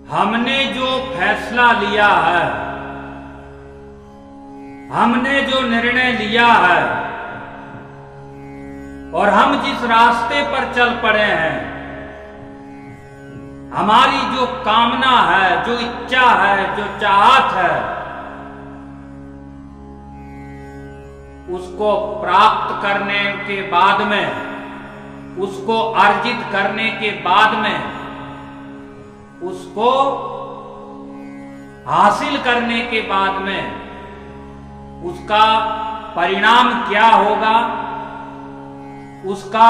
हमने जो फैसला लिया है, हमने जो निर्णय लिया है और हम जिस रास्ते पर चल पड़े हैं, हमारी जो कामना है, जो इच्छा है, जो चाहत है, उसको प्राप्त करने के बाद में, उसको अर्जित करने के बाद में, उसको हासिल करने के बाद में उसका परिणाम क्या होगा, उसका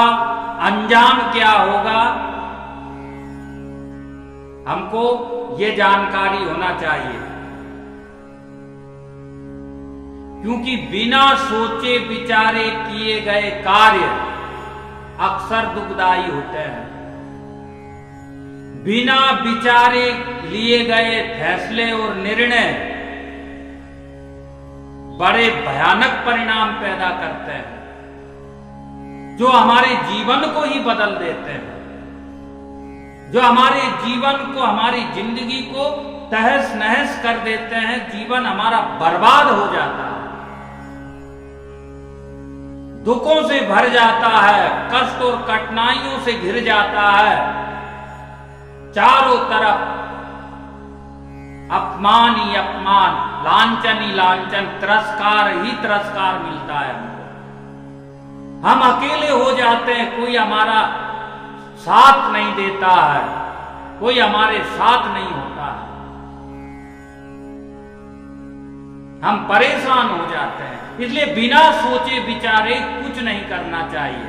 अंजाम क्या होगा, हमको ये जानकारी होना चाहिए। क्योंकि बिना सोचे विचारे किए गए कार्य अक्सर दुखदायी होते हैं। बिना विचारे लिए गए फैसले और निर्णय बड़े भयानक परिणाम पैदा करते हैं, जो हमारे जीवन को ही बदल देते हैं, जो हमारे जीवन को, हमारी जिंदगी को तहस नहस कर देते हैं। जीवन हमारा बर्बाद हो जाता है, दुखों से भर जाता है, कष्ट और कठिनाइयों से घिर जाता है। चारों तरफ अपमान ही अपमान, लांछन ही लांछन, तिरस्कार ही तिरस्कार मिलता है हमको। हम अकेले हो जाते हैं, कोई हमारा साथ नहीं देता है, कोई हमारे साथ नहीं होता है, हम परेशान हो जाते हैं। इसलिए बिना सोचे विचारे कुछ नहीं करना चाहिए।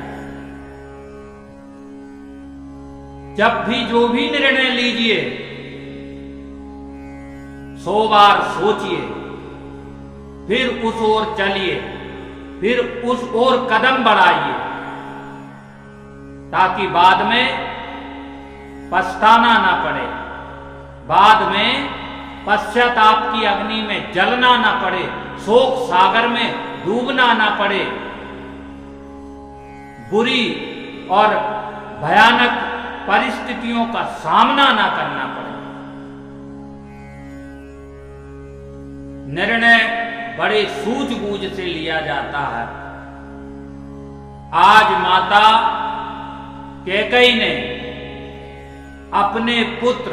जब भी जो भी निर्णय लीजिए, 100 बार सोचिए, फिर उस ओर चलिए, फिर उस ओर कदम बढ़ाइए, ताकि बाद में पछताना ना पड़े, बाद में पश्चाताप की अग्नि में जलना ना पड़े, शोक सागर में डूबना ना पड़े, बुरी और भयानक परिस्थितियों का सामना ना करना पड़े। निर्णय बड़े सूझबूझ से लिया जाता है। आज माता कैकेयी ने अपने पुत्र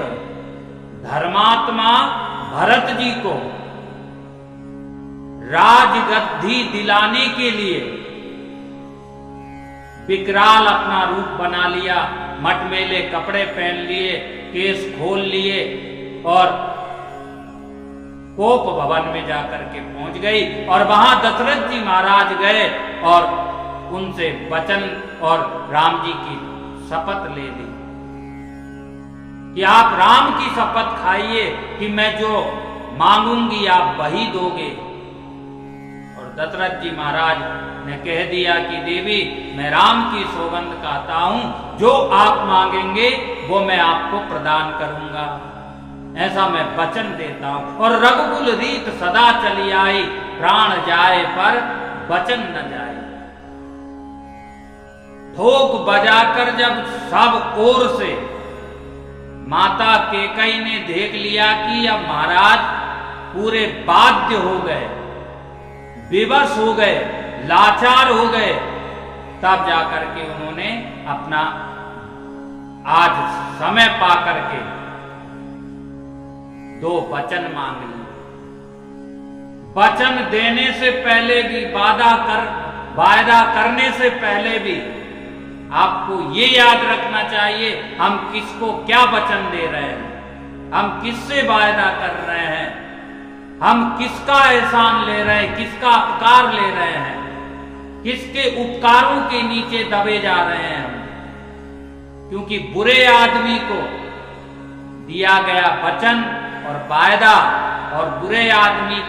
धर्मात्मा भरत जी को राजगद्दी दिलाने के लिए विकराल अपना रूप बना लिया, मटमेले कपड़े पहन लिए, केस खोल लिए और कोप भवन में जाकर के पहुंच गई। और वहां दशरथ जी महाराज गए और उनसे वचन और राम जी की शपथ ले ली कि आप राम की शपथ खाइए कि मैं जो मांगूंगी आप वही दोगे। और दशरथ जी महाराज ने कह दिया कि देवी, मैं राम की सौगंध खाता हूं, जो आप मांगेंगे वो मैं आपको प्रदान करूंगा, ऐसा मैं वचन देता हूं। और रघुकुल रीत सदा चली आई, प्राण जाए पर वचन न जाए। ठोक बजाकर जब सब ओर से माता कैकेयी ने देख लिया कि अब महाराज पूरे बाध्य हो गए, विवश हो गए, लाचार हो गए, तब जाकर के उन्होंने अपना आज समय पा करके 2 वचन मांग लिए। वचन देने से पहले भी, वायदा करने से पहले भी आपको ये याद रखना चाहिए हम किसको क्या वचन दे रहे हैं, हम किससे वायदा कर रहे हैं, हम किसका एहसान ले रहे हैं, किसका उपकार ले रहे हैं, किसके उपकारों के नीचे दबे जा रहे हैं हम। क्योंकि बुरे आदमी को दिया गया वचन और वायदा और बुरे आदमी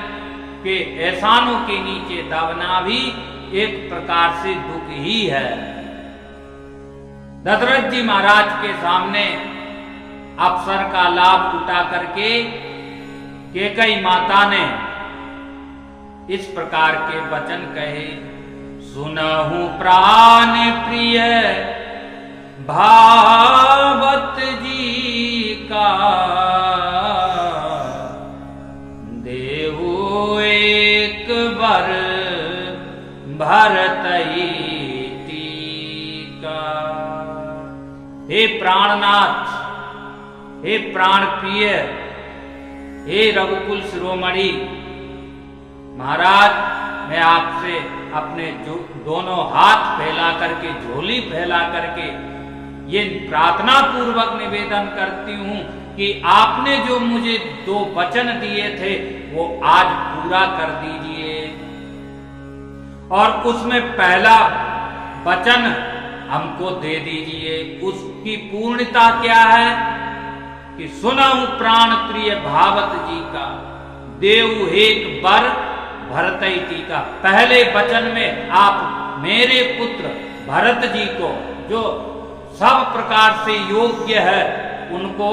के एहसानों के नीचे दबना भी एक प्रकार से दुख ही है। दशरथ जी महाराज के सामने अवसर का लाभ उठा करके कैकेयी माता ने इस प्रकार के वचन कहे, सुनहु प्राण प्रिय भावत जी का भरतई टीका। हे प्राणनाथ, हे प्राण प्रिय, हे रघुकुल शिरोमणि महाराज, मैं आपसे अपने दोनों हाथ फैला करके, झोली फैला करके ये प्रार्थना पूर्वक निवेदन करती हूं कि आपने जो मुझे 2 वचन दिए थे वो आज पूरा कर दीजिए। और उसमें पहला वचन हमको दे दीजिए। उसकी पूर्णता क्या है कि सुनहु प्राण प्रिय भावत जी का, देव एक बर भरतई टीका। पहले वचन में आप मेरे पुत्र भरत जी को, जो सब प्रकार से योग्य है, उनको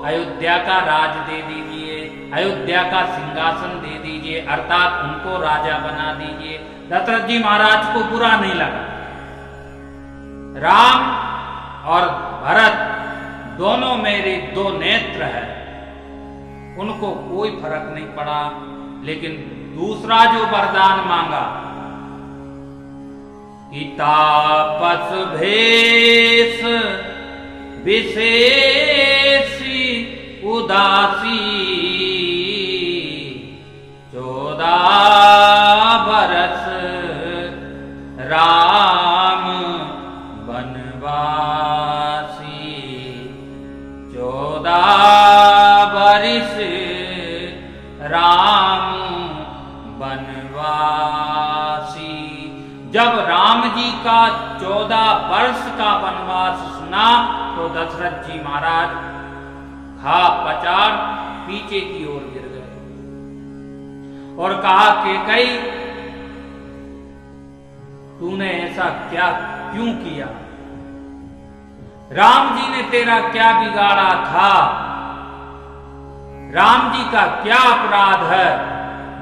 अयोध्या का राज दे दीजिए, अयोध्या का सिंहासन दे दीजिए, अर्थात उनको राजा बना दीजिए। दशरथ जी महाराज को बुरा नहीं लगा। राम और भरत दोनों मेरे 2 नेत्र हैं, उनको कोई फर्क नहीं पड़ा। लेकिन दूसरा जो वरदान मांगा कि तापस भेष विशेषी उदासी 14 बरस राम बनवासी, 14 बरिस राम बनवासी। जब राम जी का 14 वर्ष का वनवास सुना तो दशरथ जी महाराज खा पचार पीछे की ओर गिर गए और कहा कि कई तूने ऐसा क्या क्यों किया? राम जी ने तेरा क्या बिगाड़ा था? राम जी का क्या अपराध है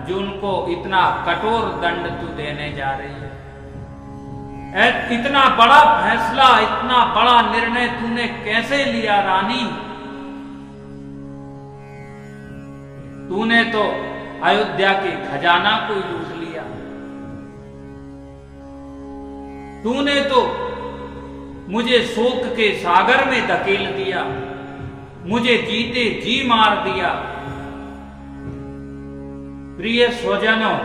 जो उनको इतना कठोर दंड तू देने जा रही है? इतना बड़ा फैसला, इतना बड़ा निर्णय तूने कैसे लिया रानी? तूने तो अयोध्या के खजाना को लूट लिया, तूने तो मुझे शोक के सागर में धकेल दिया, मुझे जीते जी मार दिया। प्रिय स्वजनों,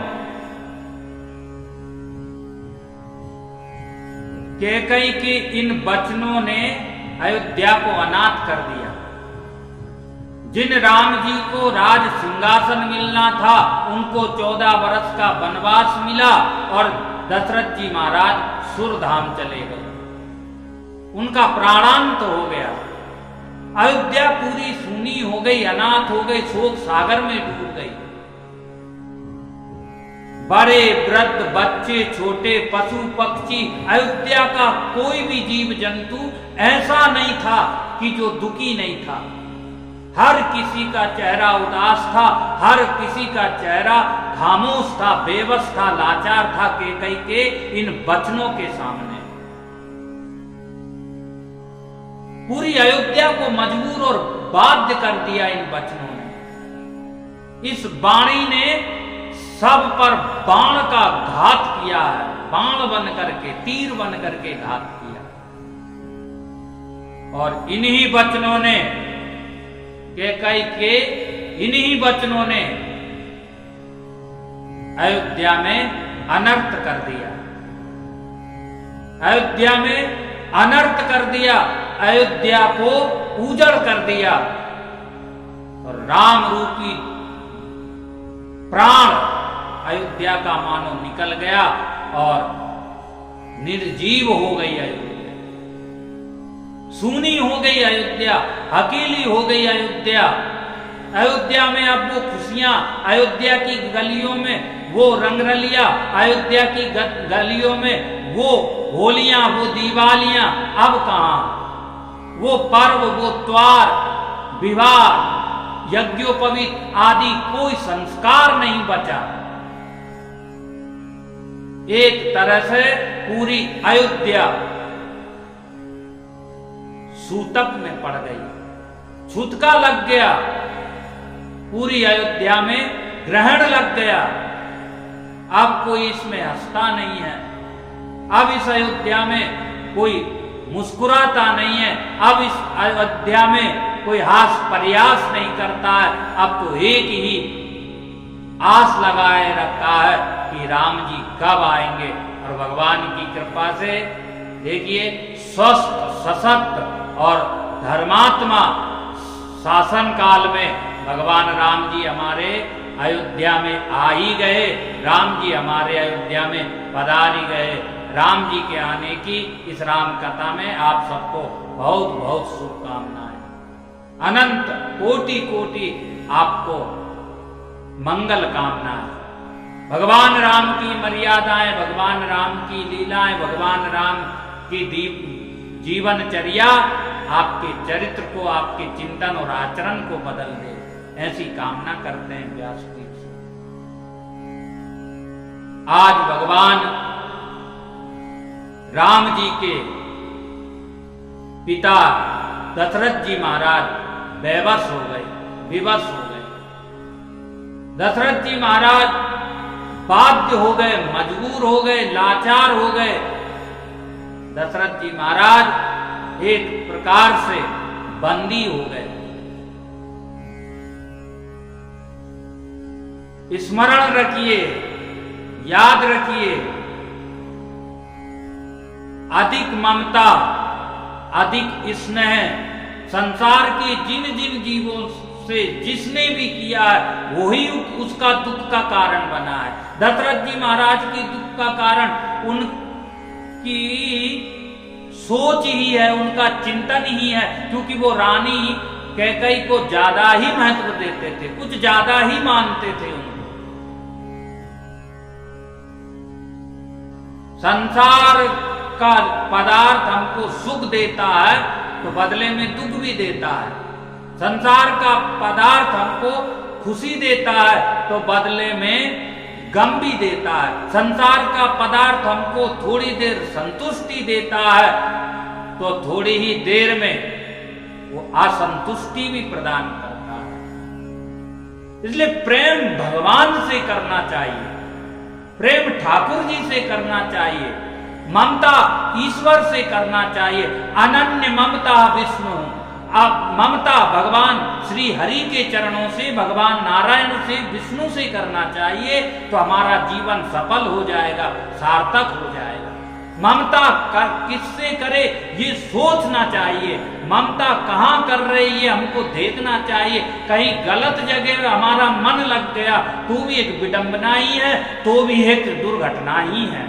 कैकेयी के इन वचनों ने अयोध्या को अनाथ कर दिया। जिन राम जी को राज सिंहासन मिलना था उनको 14 वर्ष का वनवास मिला और दशरथ जी महाराज सुरधाम चले गए, उनका प्राणांत हो गया। अयोध्या पूरी सूनी हो गई, अनाथ हो गई, शोक सागर में डूब गई। बड़े वृद्ध बच्चे, छोटे पशु पक्षी, अयोध्या का कोई भी जीव जंतु ऐसा नहीं था कि जो दुखी नहीं था। हर किसी का चेहरा उदास था, हर किसी का चेहरा खामोश था, बेबस था, लाचार था कैकेयी के इन वचनों के सामने। पूरी अयोध्या को मजबूर और बाध्य कर दिया इन वचनों ने। इस वाणी ने सब पर बाण का घात किया है, बाण बन करके, तीर बन करके घात किया। और इन्हीं वचनों ने, कैकेयी के इन्हीं वचनों ने अयोध्या में अनर्थ कर दिया, अयोध्या में अनर्थ कर दिया, अयोध्या को उजड़ कर दिया। और राम रूपी प्राण अयोध्या का मानो निकल गया और निर्जीव हो गई अयोध्या, सूनी हो गई अयोध्या, अकेली हो गई अयोध्या। अयोध्या में अब वो खुशियां, अयोध्या की गलियों में वो रंगरलियां, अयोध्या की गलियों में वो होलियां, वो दिवालियां अब कहां? वो पर्व, वो त्योहार, विवाह, यज्ञोपवीत आदि कोई संस्कार नहीं बचा। एक तरह से पूरी अयोध्या सूतक में पड़ गई, छूतका लग गया, पूरी अयोध्या में ग्रहण लग गया। अब कोई इसमें हंसता नहीं है, अब इस अयोध्या में कोई मुस्कुराता नहीं है, अब इस अयोध्या में कोई हास प्रयास नहीं करता है। अब तो एक ही आस लगाए रखा है कि राम जी कब आएंगे। और भगवान की कृपा से देखिए स्वस्थ सशक्त और धर्मात्मा शासन काल में भगवान राम जी हमारे अयोध्या में आ ही गए, राम जी हमारे अयोध्या में पधार ही गए। राम जी के आने की इस राम कथा में आप सबको बहुत बहुत शुभकामनाएं, अनंत कोटि कोटि आपको मंगल कामनाएं। भगवान राम की मर्यादाएं, भगवान राम की लीलाएं, भगवान राम की जीवनचर्या आपके चरित्र को, आपके चिंतन और आचरण को बदल दे, ऐसी कामना करते हैं व्यासपीठ से। आज भगवान राम जी के पिता दशरथ जी महाराज बेबस हो गए, विवश हो गए। दशरथ जी महाराज बाध्य हो गए, मजबूर हो गए, लाचार हो गए। दशरथ जी महाराज एक प्रकार से बंदी हो गए। स्मरण रखिए, याद रखिए, अधिक ममता, अधिक स्नेह संसार के जिन जिन जीवों से जिसने भी किया है वही उसका दुख का कारण बना है। दशरथ जी महाराज की दुख का कारण उनकी सोच ही है, उनका चिंतन ही है, क्योंकि वो रानी कैकेयी को ज्यादा ही महत्व देते थे, कुछ ज्यादा ही मानते थे उनको। संसार का पदार्थ हमको सुख देता है तो बदले में दुख भी देता है। संसार का पदार्थ हमको खुशी देता है तो बदले में गम भी देता है। संसार का पदार्थ हमको थोड़ी देर संतुष्टि देता है तो थोड़ी ही देर में वो असंतुष्टि भी प्रदान करता है। इसलिए प्रेम भगवान से करना चाहिए, प्रेम ठाकुर जी से करना चाहिए, ममता ईश्वर से करना चाहिए। अनन्य ममता विष्णु, आप ममता भगवान श्री हरि के चरणों से, भगवान नारायण से, विष्णु से करना चाहिए तो हमारा जीवन सफल हो जाएगा, सार्थक हो जाएगा। ममता किससे करे ये सोचना चाहिए, ममता कहाँ कर रही है हमको देखना चाहिए। कहीं गलत जगह हमारा मन लग गया तो भी एक विडंबना ही है, तो भी एक दुर्घटना ही है।